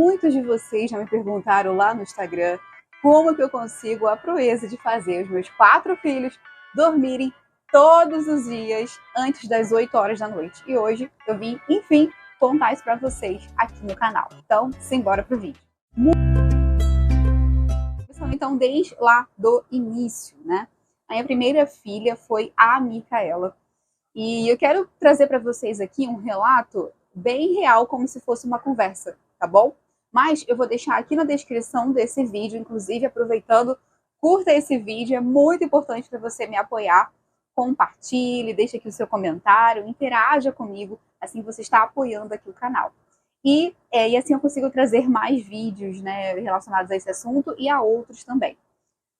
Muitos de vocês já me perguntaram lá no Instagram como que eu consigo a proeza de fazer os meus 4 filhos dormirem todos os dias antes das 8 horas da noite. E hoje eu vim, enfim, contar isso para vocês aqui no canal. Então, simbora pro vídeo. Então, desde lá do início, né? A minha primeira filha foi a Micaela. E eu quero trazer para vocês aqui um relato bem real, como se fosse uma conversa, tá bom? Mas eu vou deixar aqui na descrição desse vídeo, inclusive aproveitando, curta esse vídeo, é muito importante para você me apoiar. Compartilhe, deixe aqui o seu comentário, interaja comigo, assim você está apoiando aqui o canal. E assim eu consigo trazer mais vídeos, né, relacionados a esse assunto e a outros também.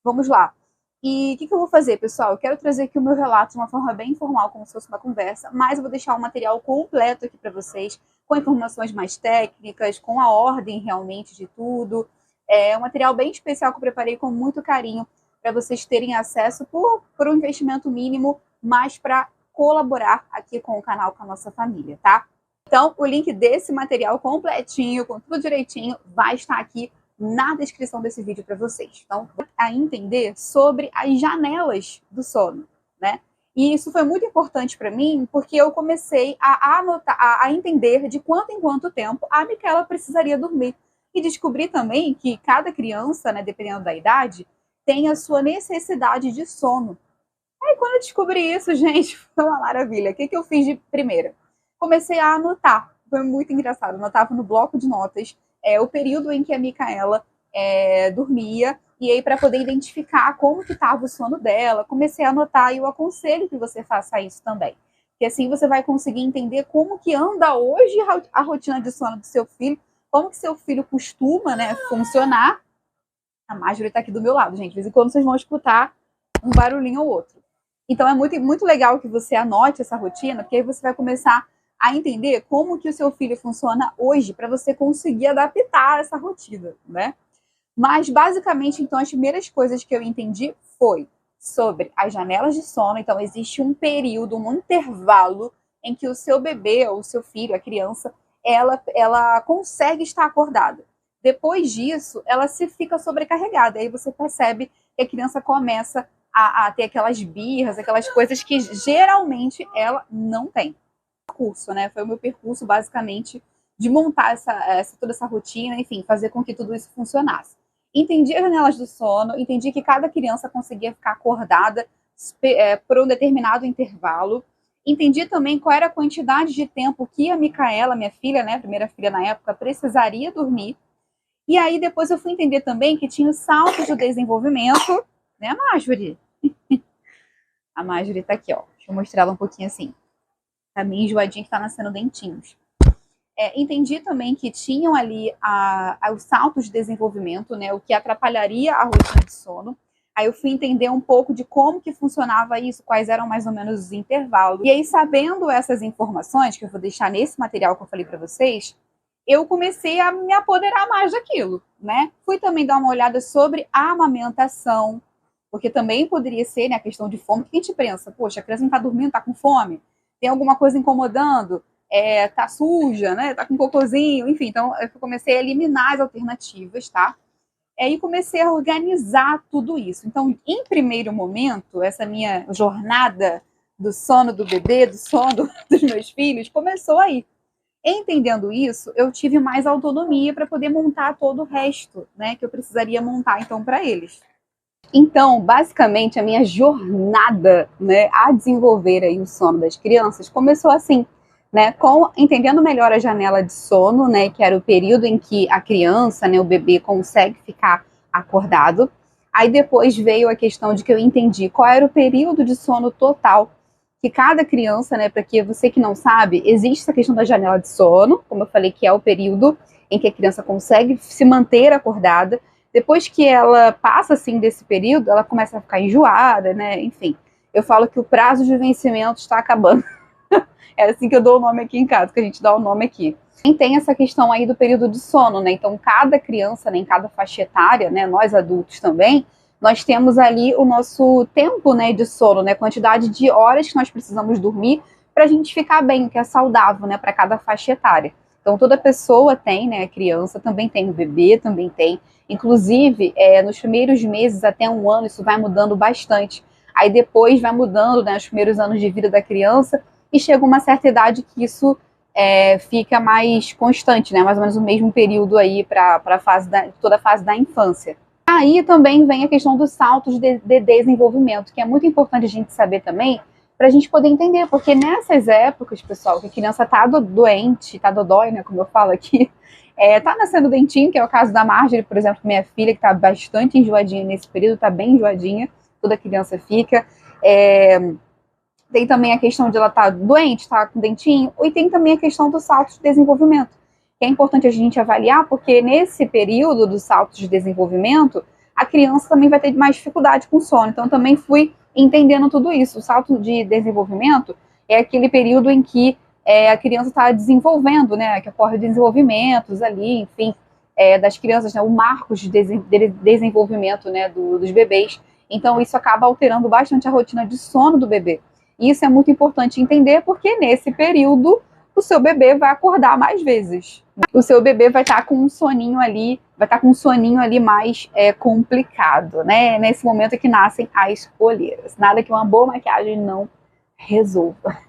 Vamos lá. E o que eu vou fazer, pessoal? Eu quero trazer aqui o meu relato de uma forma bem informal, como se fosse uma conversa, mas eu vou deixar o material completo aqui para vocês, com informações mais técnicas, com a ordem realmente de tudo. É um material bem especial que eu preparei com muito carinho para vocês terem acesso por um investimento mínimo, mas para colaborar aqui com o canal, com a nossa família, tá? Então, o link desse material completinho, com tudo direitinho, vai estar aqui na descrição desse vídeo para vocês. Então, a entender sobre as janelas do sono, né? E isso foi muito importante para mim, porque eu comecei a anotar, a entender de quanto em quanto tempo a Micaela precisaria dormir. E descobri também que cada criança, né, dependendo da idade, tem a sua necessidade de sono. Aí, quando eu descobri isso, gente, foi uma maravilha. O que eu fiz de primeira? Comecei a anotar. Foi muito engraçado. Eu anotava no bloco de notas o período em que a Micaela dormia, e aí para poder identificar como que estava o sono dela, comecei a anotar, e eu aconselho que você faça isso também. Porque assim você vai conseguir entender como que anda hoje a rotina de sono do seu filho, como que seu filho costuma, né, funcionar. A Marjorie está aqui do meu lado, gente. De vez em quando vocês vão escutar um barulhinho ou outro. Então é muito legal que você anote essa rotina, porque aí você vai começar a entender como que o seu filho funciona hoje, para você conseguir adaptar essa rotina, né? Mas, basicamente, então, as primeiras coisas que eu entendi foi sobre as janelas de sono. Então, existe um período, um intervalo em que o seu bebê, ou o seu filho, a criança, ela consegue estar acordada. Depois disso, ela se fica sobrecarregada. Aí você percebe que a criança começa a ter aquelas birras, aquelas coisas que geralmente ela não tem. Curso, né? Foi o meu percurso, basicamente, de montar toda essa rotina, enfim, fazer com que tudo isso funcionasse. Entendi as janelas do sono, entendi que cada criança conseguia ficar acordada por um determinado intervalo. Entendi também qual era a quantidade de tempo que a Micaela, minha filha, né, primeira filha na época, precisaria dormir. E aí depois eu fui entender também que tinha os saltos do desenvolvimento, né, Marjorie? A Marjorie tá aqui, ó. Deixa eu mostrar ela um pouquinho assim. Tá meio enjoadinha que tá nascendo dentinhos. Entendi também que tinham ali os saltos de desenvolvimento, né, o que atrapalharia a rotina de sono. Aí eu fui entender um pouco de como que funcionava isso, quais eram mais ou menos os intervalos. E aí, sabendo essas informações, que eu vou deixar nesse material que eu falei para vocês, eu comecei a me apoderar mais daquilo, né? Fui também dar uma olhada sobre a amamentação, porque também poderia ser, né, a questão de fome. O que a gente pensa? Poxa, a criança não tá dormindo, tá com fome? Tem alguma coisa incomodando? Tá suja, né? Tá com cocôzinho, enfim. Então, eu comecei a eliminar as alternativas, tá? E comecei a organizar tudo isso. Então, em primeiro momento, essa minha jornada do sono do bebê, do sono dos meus filhos, começou aí. Entendendo isso, eu tive mais autonomia para poder montar todo o resto, né? Que eu precisaria montar, então, para eles. Então, basicamente, a minha jornada, né, a desenvolver aí o sono das crianças começou assim, né, entendendo melhor a janela de sono, né, que era o período em que a criança, né, o bebê consegue ficar acordado. Aí depois veio a questão de que eu entendi qual era o período de sono total que cada criança, né, para que você que não sabe, existe essa questão da janela de sono, como eu falei, que é o período em que a criança consegue se manter acordada. Depois que ela passa, assim, desse período, ela começa a ficar enjoada, né? Enfim, eu falo que o prazo de vencimento está acabando. É assim que eu dou o nome aqui em casa, que a gente dá o nome aqui. E tem essa questão aí do período de sono, né? Então, cada criança, né, em cada faixa etária, né, nós adultos também, nós temos ali o nosso tempo, né, de sono, né? Quantidade de horas que nós precisamos dormir para a gente ficar bem, que é saudável, né, para cada faixa etária. Então, toda pessoa tem, né, a criança, também tem o bebê, também tem. Inclusive, nos primeiros meses até 1 ano, isso vai mudando bastante. Aí depois vai mudando, né, os primeiros anos de vida da criança, e chega uma certa idade que isso fica mais constante, né, mais ou menos o mesmo período aí para toda a fase da infância. Aí também vem a questão dos saltos de desenvolvimento, que é muito importante a gente saber também, para a gente poder entender, porque nessas épocas, pessoal, que a criança tá doente, tá dodói, né, como eu falo aqui, tá nascendo dentinho, que é o caso da Marjorie, por exemplo, minha filha, que tá bastante enjoadinha nesse período, tá bem enjoadinha, toda criança fica. Tem também a questão de ela estar doente, tá com dentinho, e tem também a questão dos saltos de desenvolvimento, que é importante a gente avaliar, porque nesse período dos saltos de desenvolvimento, a criança também vai ter mais dificuldade com sono. Então, também fui entendendo tudo isso. O salto de desenvolvimento é aquele período em que a criança está desenvolvendo, né, que ocorre desenvolvimentos ali, enfim, das crianças, né, o marcos de desenvolvimento, né, dos bebês. Então, isso acaba alterando bastante a rotina de sono do bebê. E isso é muito importante entender, porque nesse período o seu bebê vai acordar mais vezes. O seu bebê vai estar com um soninho ali, mais complicado, né? Nesse momento é que nascem as olheiras. Nada que uma boa maquiagem não resolva.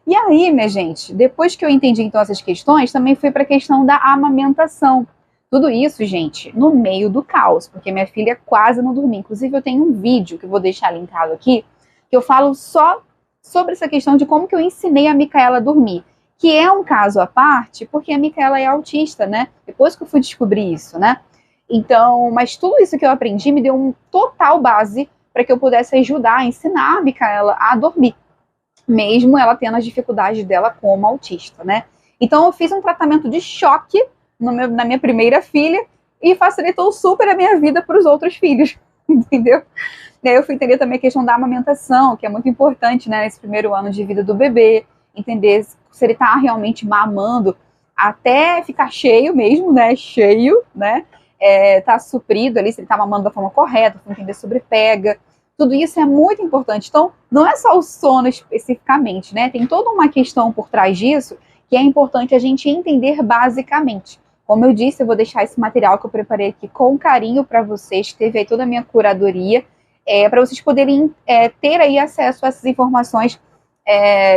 E aí, minha gente, depois que eu entendi então essas questões, também fui para a questão da amamentação. Tudo isso, gente, no meio do caos, porque minha filha quase não dormia. Inclusive, eu tenho um vídeo que eu vou deixar linkado aqui, que eu falo só sobre essa questão de como que eu ensinei a Micaela a dormir, que é um caso à parte, porque a Micaela é autista, né? Depois que eu fui descobrir isso, né? Então, mas tudo isso que eu aprendi me deu um total base para que eu pudesse ajudar a ensinar a Micaela a dormir, mesmo ela tendo as dificuldades dela como autista, né? Então, eu fiz um tratamento de choque na minha primeira filha e facilitou super a minha vida para os outros filhos, entendeu? E aí eu fui entender também a questão da amamentação, que é muito importante, né, nesse primeiro ano de vida do bebê, entender se ele está realmente mamando até ficar cheio mesmo, né, tá suprido ali, se ele está mamando da forma correta, entender sobre pega. Tudo isso é muito importante. Então, não é só o sono especificamente, né, tem toda uma questão por trás disso que é importante a gente entender basicamente. Como eu disse, eu vou deixar esse material que eu preparei aqui com carinho para vocês, teve aí toda a minha curadoria, para vocês poderem ter aí acesso a essas informações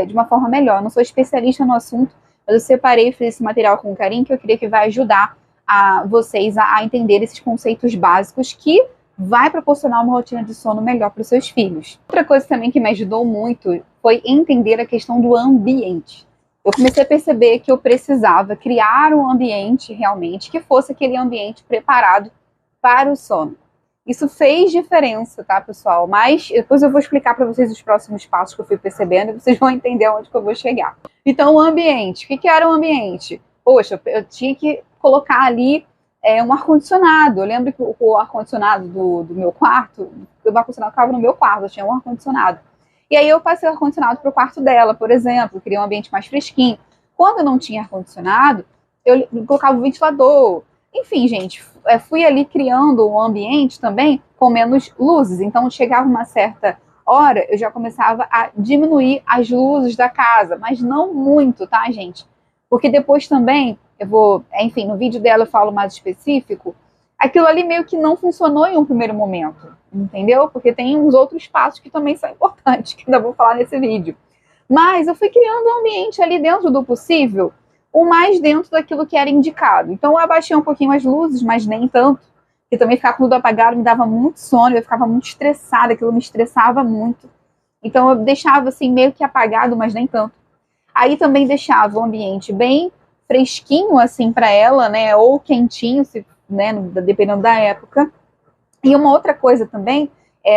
de uma forma melhor. Eu não sou especialista no assunto, mas eu separei e fiz esse material com carinho, que eu queria que vai ajudar vocês a entender esses conceitos básicos que vai proporcionar uma rotina de sono melhor para os seus filhos. Outra coisa também que me ajudou muito foi entender a questão do ambiente. Eu comecei a perceber que eu precisava criar um ambiente realmente que fosse aquele ambiente preparado para o sono. Isso fez diferença, tá, pessoal? Mas depois eu vou explicar para vocês os próximos passos que eu fui percebendo e vocês vão entender onde que eu vou chegar. Então, o ambiente. O que era o ambiente? Poxa, eu tinha que colocar ali um ar-condicionado. Eu lembro que o ar-condicionado do meu quarto, o ar-condicionado ficava no meu quarto, eu tinha um ar-condicionado. E aí eu passei o ar-condicionado para o quarto dela, por exemplo, queria um ambiente mais fresquinho. Quando eu não tinha ar-condicionado, eu colocava o ventilador. Enfim, gente, fui ali criando um ambiente também com menos luzes. Então, chegava uma certa hora, eu já começava a diminuir as luzes da casa, mas não muito, tá, gente? Porque depois também, enfim, no vídeo dela eu falo mais específico, aquilo ali meio que não funcionou em um primeiro momento, entendeu? Porque tem uns outros passos que também são importantes, que ainda vou falar nesse vídeo. Mas eu fui criando um ambiente ali dentro do possível, o mais dentro daquilo que era indicado. Então eu abaixei um pouquinho as luzes, mas nem tanto, porque também ficar com tudo apagado me dava muito sono, eu ficava muito estressada, aquilo me estressava muito. Então eu deixava assim meio que apagado, mas nem tanto. Aí também deixava o ambiente bem fresquinho assim para ela, né, ou quentinho, né, dependendo da época. E uma outra coisa também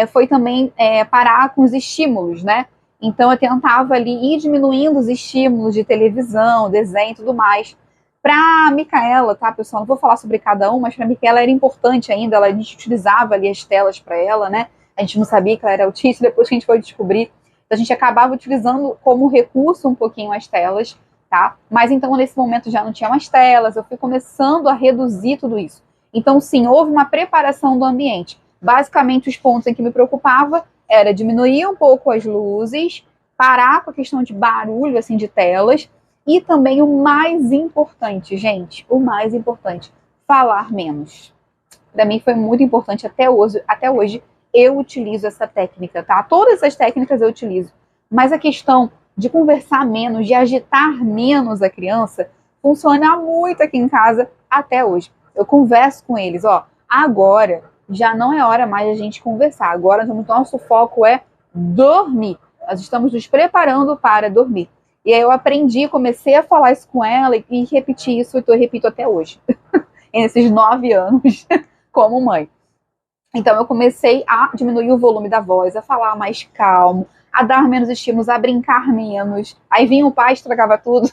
foi também parar com os estímulos, né? Então eu tentava ali ir diminuindo os estímulos de televisão, desenho e tudo mais. Para Micaela, tá, pessoal? Não vou falar sobre cada um, mas para Micaela era importante ainda, a gente utilizava ali as telas para ela, né? A gente não sabia que ela era autista, depois que a gente foi descobrir. Então, a gente acabava utilizando como recurso um pouquinho as telas, tá? Mas então nesse momento já não tinha mais telas, eu fui começando a reduzir tudo isso. Então, sim, houve uma preparação do ambiente. Basicamente, os pontos em que me preocupava era diminuir um pouco as luzes, parar com a questão de barulho, assim, de telas, E também o mais importante, gente, o mais importante, falar menos. Para mim foi muito importante até hoje eu utilizo essa técnica, tá? Todas as técnicas eu utilizo, mas a questão de conversar menos, de agitar menos a criança, funciona muito aqui em casa até hoje. Eu converso com eles, ó, agora já não é hora mais de a gente conversar, agora o nosso foco é dormir. Nós estamos nos preparando para dormir. E aí eu aprendi, comecei a falar isso com ela e repetir isso, eu repito até hoje, nesses 9 anos como mãe. Então eu comecei a diminuir o volume da voz, a falar mais calmo, a dar menos estímulos, a brincar menos. Aí vinha o pai, estragava tudo.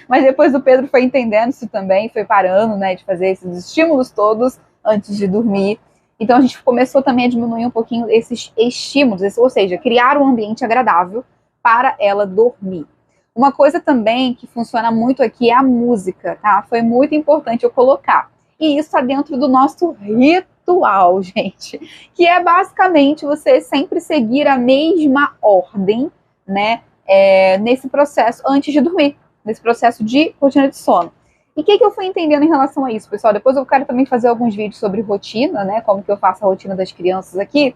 Mas depois o Pedro foi entendendo isso também, foi parando, né, de fazer esses estímulos todos antes de dormir. Então a gente começou também a diminuir um pouquinho esses estímulos, ou seja, criar um ambiente agradável para ela dormir. Uma coisa também que funciona muito aqui é a música, tá? Foi muito importante eu colocar. E isso está dentro do nosso ritual, gente, que é basicamente você sempre seguir a mesma ordem, né, nesse processo antes de dormir, nesse processo de rotina de sono. E o que eu fui entendendo em relação a isso, pessoal? Depois eu quero também fazer alguns vídeos sobre rotina, né, como que eu faço a rotina das crianças aqui,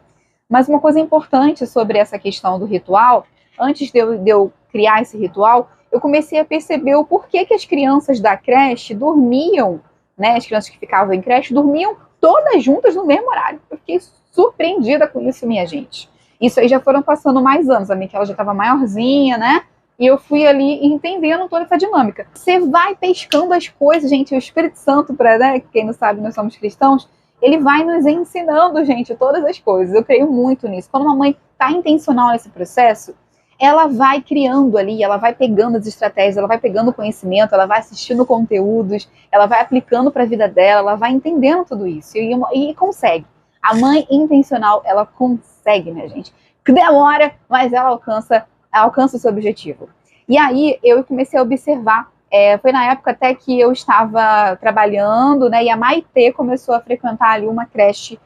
mas uma coisa importante sobre essa questão do ritual, antes de eu criar esse ritual, eu comecei a perceber o porquê que as crianças da creche dormiam, né, as crianças que ficavam em creche dormiam todas juntas no mesmo horário. Eu fiquei surpreendida com isso, minha gente. Isso aí já foram passando mais anos, a Micaela já estava maiorzinha, né? E eu fui ali entendendo toda essa dinâmica. Você vai pescando as coisas, gente, o Espírito Santo, para, né, quem não sabe, nós somos cristãos, ele vai nos ensinando, gente, todas as coisas. Eu creio muito nisso. Quando uma mãe está intencional nesse processo, ela vai criando ali, ela vai pegando as estratégias, ela vai pegando conhecimento, ela vai assistindo conteúdos, ela vai aplicando para a vida dela, ela vai entendendo tudo isso e consegue. A mãe intencional, ela consegue, minha gente. Demora, mas ela alcança o seu objetivo. E aí eu comecei a observar, foi na época até que eu estava trabalhando, né, e a Maitê começou a frequentar ali uma creche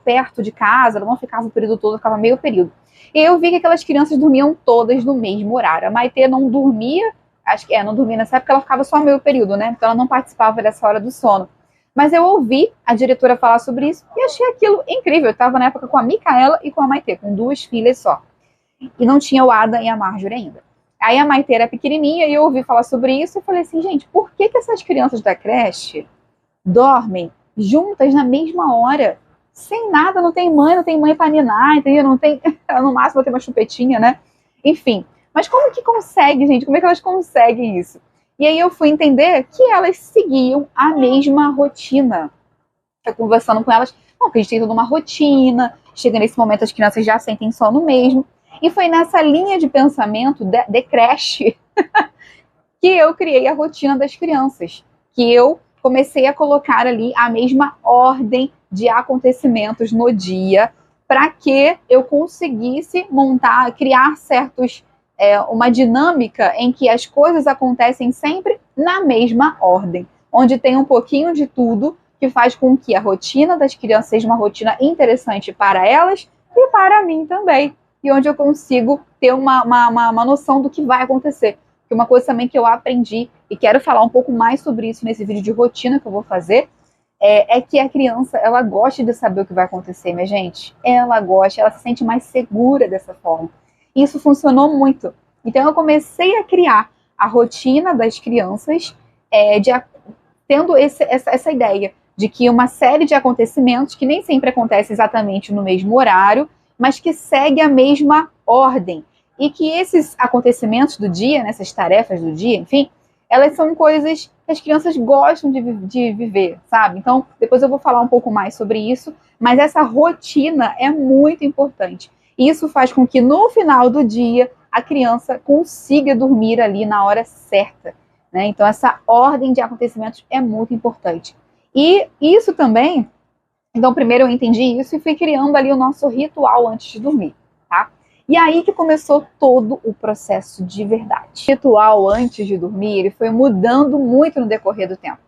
perto de casa, ela não ficava o período todo, ficava meio período. E eu vi que aquelas crianças dormiam todas no mesmo horário. A Maitê não dormia, não dormia nessa época, ela ficava só meio período, né? Então ela não participava dessa hora do sono. Mas eu ouvi a diretora falar sobre isso e achei aquilo incrível. Eu estava na época com a Micaela e com a Maitê, com 2 filhas só. E não tinha o Adam e a Marjorie ainda. Aí a Maitê era pequenininha e eu ouvi falar sobre isso e falei assim, gente, por que essas crianças da creche dormem juntas na mesma hora? Sem nada, não tem mãe pra ninar, entendeu? Não tem, no máximo tem uma chupetinha, né? Enfim, mas como que consegue, gente? Como é que elas conseguem isso? E aí eu fui entender que elas seguiam a mesma rotina. Eu conversando com elas, não, que a gente tem toda uma rotina, chega nesse momento as crianças já sentem sono mesmo. E foi nessa linha de pensamento de creche que eu criei a rotina das crianças, que eu comecei a colocar ali a mesma ordem de acontecimentos no dia, para que eu conseguisse criar uma dinâmica em que as coisas acontecem sempre na mesma ordem, onde tem um pouquinho de tudo que faz com que a rotina das crianças seja uma rotina interessante para elas e para mim também, e onde eu consigo ter uma noção do que vai acontecer. Porque uma coisa também que eu aprendi, e quero falar um pouco mais sobre isso nesse vídeo de rotina que eu vou fazer, é que a criança, ela gosta de saber o que vai acontecer, minha gente. Ela gosta, ela se sente mais segura dessa forma. E isso funcionou muito. Então eu comecei a criar a rotina das crianças, tendo essa ideia de que uma série de acontecimentos, que nem sempre acontece exatamente no mesmo horário, mas que segue a mesma ordem. E que esses acontecimentos do dia, né, essas tarefas do dia, enfim, elas são coisas que as crianças gostam de viver, sabe? Então, depois eu vou falar um pouco mais sobre isso, mas essa rotina é muito importante. E isso faz com que no final do dia a criança consiga dormir ali na hora certa, né? Então, essa ordem de acontecimentos é muito importante. E isso também, então primeiro eu entendi isso e fui criando ali o nosso ritual antes de dormir, tá? E aí que começou todo o processo de verdade. O ritual antes de dormir, ele foi mudando muito no decorrer do tempo.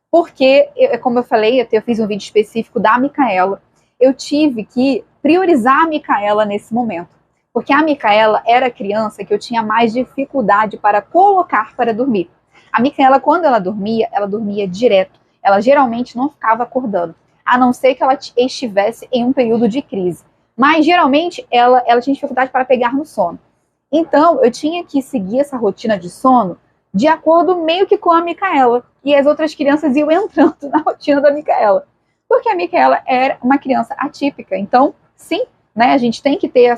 Porque, como eu falei, eu fiz um vídeo específico da Micaela, eu tive que priorizar a Micaela nesse momento. Porque a Micaela era a criança que eu tinha mais dificuldade para colocar para dormir. A Micaela, quando ela dormia direto. Ela geralmente não ficava acordando, a não ser que ela estivesse em um período de crise. Mas, geralmente, ela tinha dificuldade para pegar no sono. Então, eu tinha que seguir essa rotina de sono de acordo meio que com a Micaela. E as outras crianças iam entrando na rotina da Micaela. Porque a Micaela era uma criança atípica. Então, sim, né, a gente tem que ter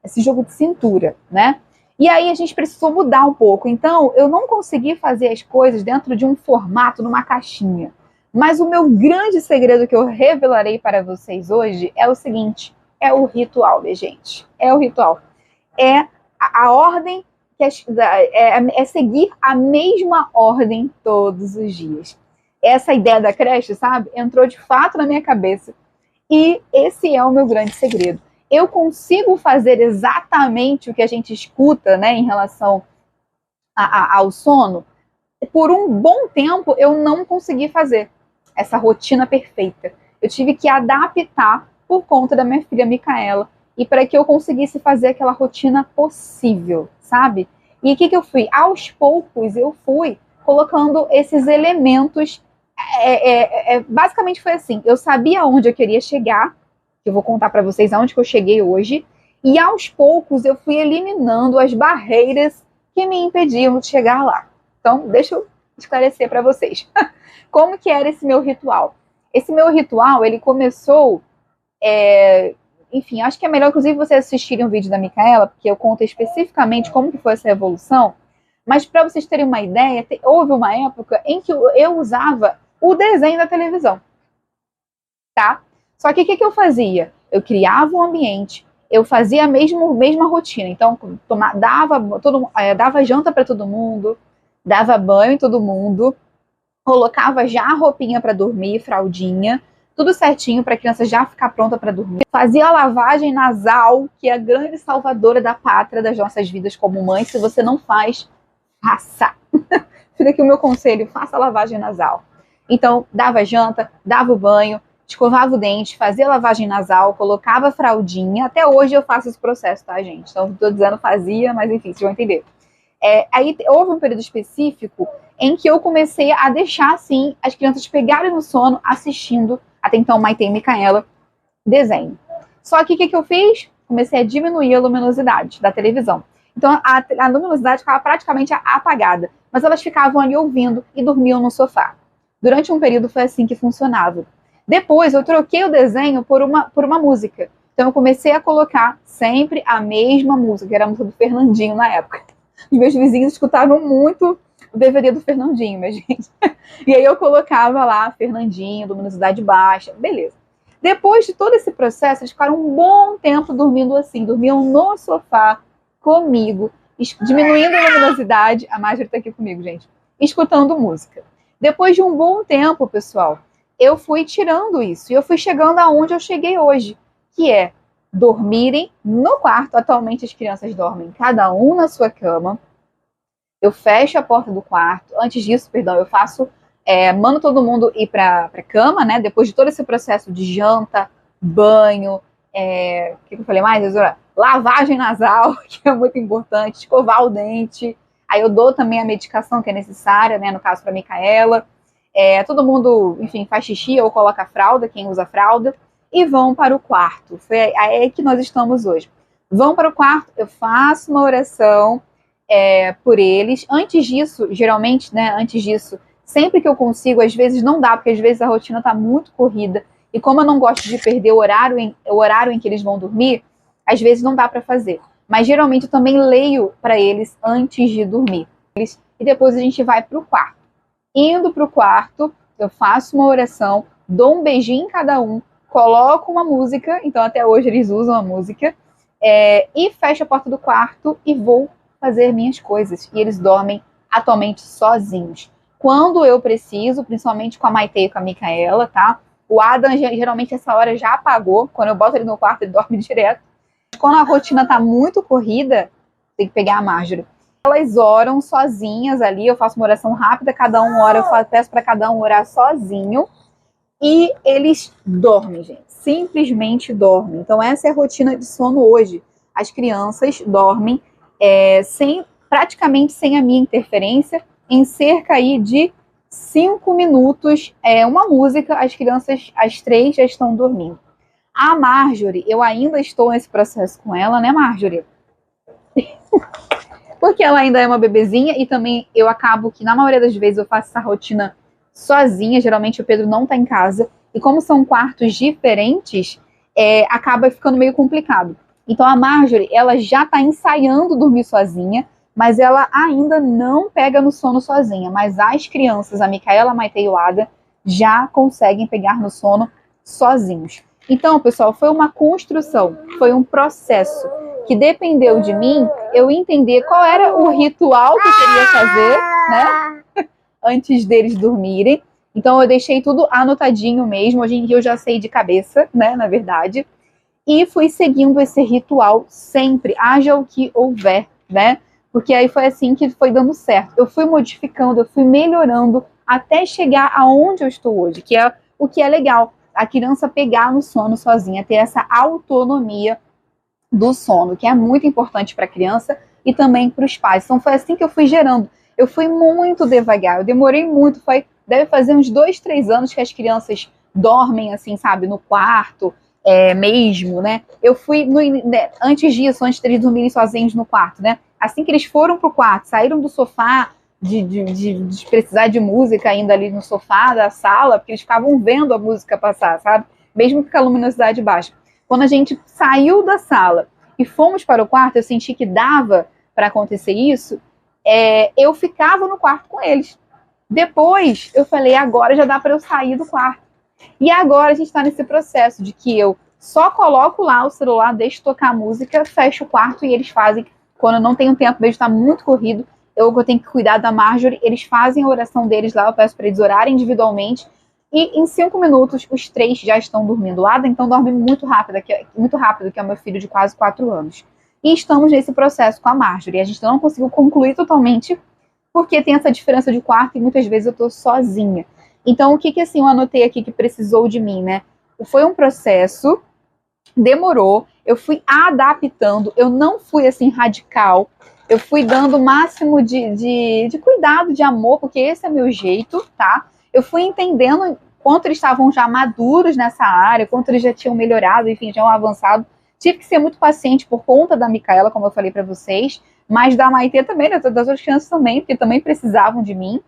esse jogo de cintura, né? E aí a gente precisou mudar um pouco. Então, eu não consegui fazer as coisas dentro de um formato, numa caixinha. Mas o meu grande segredo que eu revelarei para vocês hoje é o seguinte: é o ritual, minha gente. É o ritual. É a ordem, é seguir a mesma ordem todos os dias. Essa ideia da creche, sabe, entrou de fato na minha cabeça. E esse é o meu grande segredo. Eu consigo fazer exatamente o que a gente escuta, né, em relação ao sono. Por um bom tempo, eu não consegui fazer essa rotina perfeita. Eu tive que adaptar por conta da minha filha Micaela e para que eu conseguisse fazer aquela rotina possível, sabe? E o que eu fui? Aos poucos, eu fui colocando esses elementos. Basicamente foi assim, eu sabia onde eu queria chegar, eu vou contar para vocês aonde que eu cheguei hoje, e aos poucos eu fui eliminando as barreiras que me impediam de chegar lá. Então, deixa eu esclarecer para vocês. Como que era esse meu ritual? Esse meu ritual, ele começou, enfim, acho que é melhor, inclusive, vocês assistirem um vídeo da Micaela, porque eu conto especificamente como que foi essa evolução, mas para vocês terem uma ideia, houve uma época em que eu usava o desenho da televisão, tá? Só que o que eu fazia? Eu criava um ambiente, eu fazia a mesma rotina. Então, dava janta para todo mundo, dava banho em todo mundo, colocava já a roupinha para dormir, fraldinha, tudo certinho para a criança já ficar pronta para dormir. Fazia a lavagem nasal, que é a grande salvadora da pátria das nossas vidas como mãe. Se você não faz, faça. Fica aqui o meu conselho, faça a lavagem nasal. Então, dava janta, dava o banho, escovava o dente, fazia lavagem nasal, colocava a fraldinha. Até hoje eu faço esse processo, tá, gente? Então, estou dizendo fazia, mas enfim, vocês vão entender. Aí houve um período específico em que eu comecei a deixar, assim, as crianças pegarem no sono assistindo, até então, Maitê e Micaela, desenho. Só que o que eu fiz? Comecei a diminuir a luminosidade da televisão. Então, a luminosidade ficava praticamente apagada, mas elas ficavam ali ouvindo e dormiam no sofá. Durante um período foi assim que funcionava. Depois eu troquei o desenho por uma música. Então eu comecei a colocar sempre a mesma música, que era a música do Fernandinho na época. Os meus vizinhos escutavam muito o DVD do Fernandinho, minha gente. E aí eu colocava lá Fernandinho, luminosidade baixa, beleza. Depois de todo esse processo, eles ficaram um bom tempo dormindo assim, dormiam no sofá comigo, diminuindo a luminosidade, a Marjorie está aqui comigo, gente, escutando música. Depois de um bom tempo, pessoal, eu fui tirando isso e eu fui chegando aonde eu cheguei hoje, que é dormirem no quarto. Atualmente as crianças dormem cada um na sua cama. Eu fecho a porta do quarto. Antes disso, perdão, eu faço, mando todo mundo ir para a cama, né? Depois de todo esse processo de janta, banho, o que eu falei mais? Lavagem nasal, que é muito importante, escovar o dente. Aí eu dou também a medicação que é necessária, né? No caso para Micaela. Todo mundo, enfim, faz xixi ou coloca a fralda, quem usa fralda, e vão para o quarto. Foi aí que nós estamos hoje. Vão para o quarto, eu faço uma oração por eles. Antes disso, geralmente, né, sempre que eu consigo, às vezes não dá, porque às vezes a rotina está muito corrida, e como eu não gosto de perder o horário em que eles vão dormir, às vezes não dá para fazer. Mas geralmente eu também leio para eles antes de dormir. E depois a gente vai para o quarto. Indo para o quarto, eu faço uma oração, dou um beijinho em cada um, coloco uma música, então até hoje eles usam a música, e fecho a porta do quarto e vou fazer minhas coisas. E eles dormem atualmente sozinhos. Quando eu preciso, principalmente com a Maitê e com a Micaela, tá? O Adam, geralmente, essa hora já apagou. Quando eu boto ele no quarto, ele dorme direto. Quando a rotina tá muito corrida, tem que pegar a Marjorie. Elas oram sozinhas ali, eu faço uma oração rápida, cada um ora, eu peço para cada um orar sozinho. E eles dormem, gente. Simplesmente dormem. Então essa é a rotina de sono hoje. as crianças dormem praticamente sem a minha interferência, em cerca aí de 5 minutos, uma música, as crianças, as 3 já estão dormindo. A Marjorie, eu ainda estou nesse processo com ela, né, Marjorie? Porque ela ainda é uma bebezinha e também eu acabo que, na maioria das vezes, eu faço essa rotina sozinha. Geralmente o Pedro não tá em casa. E como são quartos diferentes, acaba ficando meio complicado. Então a Marjorie, ela já tá ensaiando dormir sozinha, mas ela ainda não pega no sono sozinha. Mas as crianças, a Micaela, a Maite e o Ada, já conseguem pegar no sono sozinhos. Então, pessoal, foi uma construção, foi um processo que dependeu de mim eu entender qual era o ritual que eu queria fazer, né? Antes deles dormirem. Então eu deixei tudo anotadinho mesmo. Hoje em dia eu já sei de cabeça, né? Na verdade. E fui seguindo esse ritual sempre, haja o que houver, né? Porque aí foi assim que foi dando certo. Eu fui modificando, eu fui melhorando até chegar aonde eu estou hoje, que é o que é legal. A criança pegar no sono sozinha, ter essa autonomia do sono, que é muito importante para a criança e também para os pais. Então foi assim que eu fui gerando. Eu fui muito devagar, eu demorei muito, deve fazer uns 2, 3 anos que as crianças dormem assim, sabe, no quarto mesmo, né? Eu fui, antes disso, antes deles dormirem sozinhos no quarto, né? Assim que eles foram pro quarto, saíram do sofá, de precisar de música ainda ali no sofá da sala, porque eles ficavam vendo a música passar, sabe? Mesmo com a luminosidade baixa. Quando a gente saiu da sala e fomos para o quarto, eu senti que dava para acontecer isso, eu ficava no quarto com eles. Depois, eu falei, agora já dá para eu sair do quarto. E agora a gente está nesse processo de que eu só coloco lá o celular, deixo tocar a música, fecho o quarto e eles fazem. Quando eu não tenho tempo, mesmo está muito corrido, eu tenho que cuidar da Marjorie, eles fazem a oração deles lá, eu peço para eles orarem individualmente. E em 5 minutos, os 3 já estão dormindo. O Ada, então, dorme muito rápido, que é o meu filho de quase 4 anos. E estamos nesse processo com a Marjorie. A gente não conseguiu concluir totalmente, porque tem essa diferença de quarto e muitas vezes eu estou sozinha. Então, o que assim, eu anotei aqui que precisou de mim, né? Foi um processo, demorou, eu fui adaptando, eu não fui assim radical, eu fui dando o máximo de cuidado, de amor, porque esse é meu jeito, tá? Eu fui entendendo quanto eles estavam já maduros nessa área, quanto eles já tinham melhorado, enfim, já tinham avançado. Tive que ser muito paciente por conta da Micaela, como eu falei para vocês, mas da Maitê também, das outras crianças também, porque também precisavam de mim.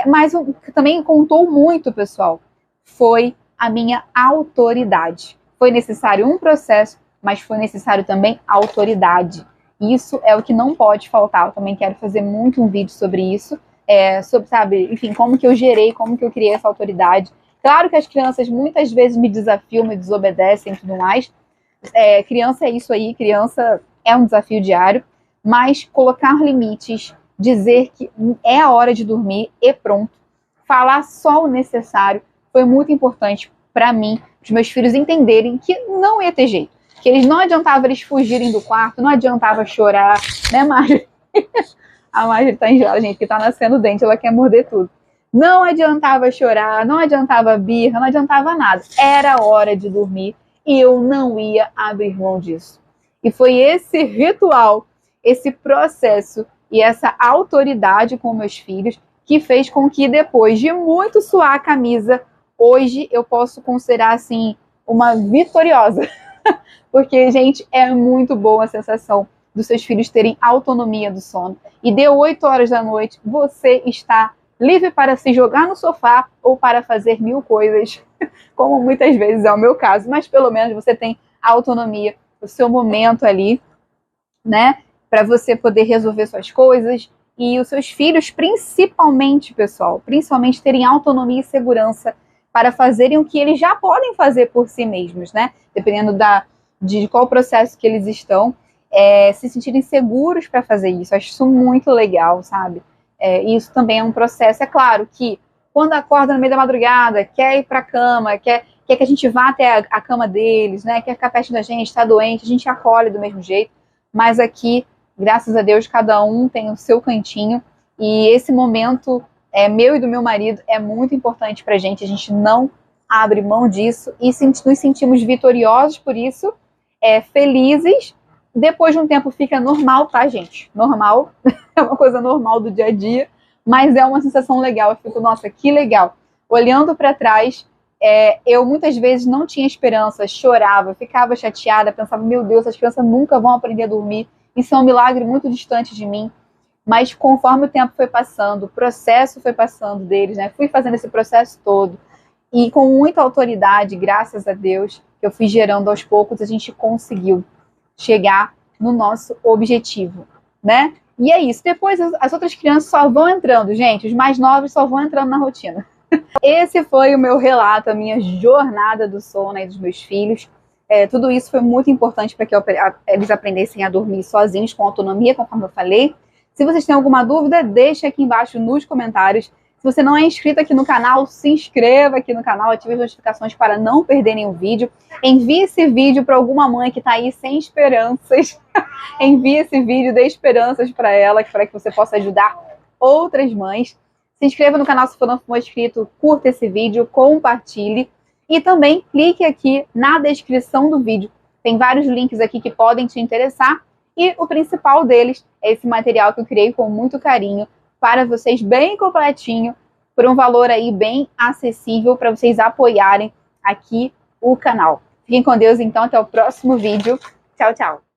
Mas o que também contou muito, pessoal, foi a minha autoridade. Foi necessário um processo, mas foi necessário também autoridade. Isso é o que não pode faltar. Eu também quero fazer muito um vídeo sobre isso, sobre, sabe, enfim, como que eu gerei, como que eu criei essa autoridade. Claro que as crianças muitas vezes me desafiam, me desobedecem e tudo mais. Criança é isso aí, criança é um desafio diário, mas colocar limites, dizer que é a hora de dormir e pronto, falar só o necessário, foi muito importante para mim, para os meus filhos entenderem que não ia ter jeito, que eles não adiantava eles fugirem do quarto, não adiantava chorar, né, Marjorie? A Marjorie tá enjoada, gente, que tá nascendo dente, ela quer morder tudo. Não adiantava chorar, não adiantava birra, não adiantava nada. Era hora de dormir e eu não ia abrir mão disso. E foi esse ritual, esse processo e essa autoridade com meus filhos que fez com que depois de muito suar a camisa, hoje eu posso considerar assim uma vitoriosa. Porque, gente, é muito boa a sensação dos seus filhos terem autonomia do sono. E deu 8 horas da noite, você está livre para se jogar no sofá ou para fazer 1000 coisas, como muitas vezes é o meu caso, mas pelo menos você tem autonomia, o seu momento ali, né, para você poder resolver suas coisas e os seus filhos, principalmente, pessoal, principalmente terem autonomia e segurança para fazerem o que eles já podem fazer por si mesmos, né, dependendo de qual processo que eles estão, se sentirem seguros para fazer isso. Acho isso muito legal, sabe? Isso também é um processo. É claro que quando acorda no meio da madrugada, quer ir para a cama, quer que a gente vá até a cama deles, né? Quer ficar perto da gente, está doente, a gente acolhe do mesmo jeito. Mas aqui, graças a Deus, cada um tem o seu cantinho. E esse momento meu e do meu marido é muito importante para a gente não abre mão disso e nos sentimos vitoriosos por isso, felizes, Depois de um tempo fica normal, tá, gente? Normal, é uma coisa normal do dia a dia, mas é uma sensação legal. Eu fico, nossa, que legal. Olhando para trás, eu muitas vezes não tinha esperança, chorava, ficava chateada, pensava, meu Deus, as crianças nunca vão aprender a dormir. Isso é um milagre muito distante de mim. Mas conforme o tempo foi passando, o processo foi passando deles, né? Fui fazendo esse processo todo. E com muita autoridade, graças a Deus, que eu fui gerando aos poucos, a gente conseguiu chegar no nosso objetivo, né? E é isso. Depois as outras crianças só vão entrando, gente. Os mais novos só vão entrando na rotina. Esse foi o meu relato, a minha jornada do sono e dos meus filhos. Tudo isso foi muito importante para que eles aprendessem a dormir sozinhos, com autonomia, conforme eu falei. Se vocês têm alguma dúvida, deixa aqui embaixo nos comentários. Se você não é inscrito aqui no canal, se inscreva aqui no canal, ative as notificações para não perderem o vídeo. Envie esse vídeo para alguma mãe que está aí sem esperanças. Envie esse vídeo, dê esperanças para ela, para que você possa ajudar outras mães. Se inscreva no canal se não for inscrito, curta esse vídeo, compartilhe. E também clique aqui na descrição do vídeo. Tem vários links aqui que podem te interessar. E o principal deles é esse material que eu criei com muito carinho para vocês, bem completinho, por um valor aí bem acessível para vocês apoiarem aqui o canal. Fiquem com Deus, então, até o próximo vídeo. Tchau, tchau!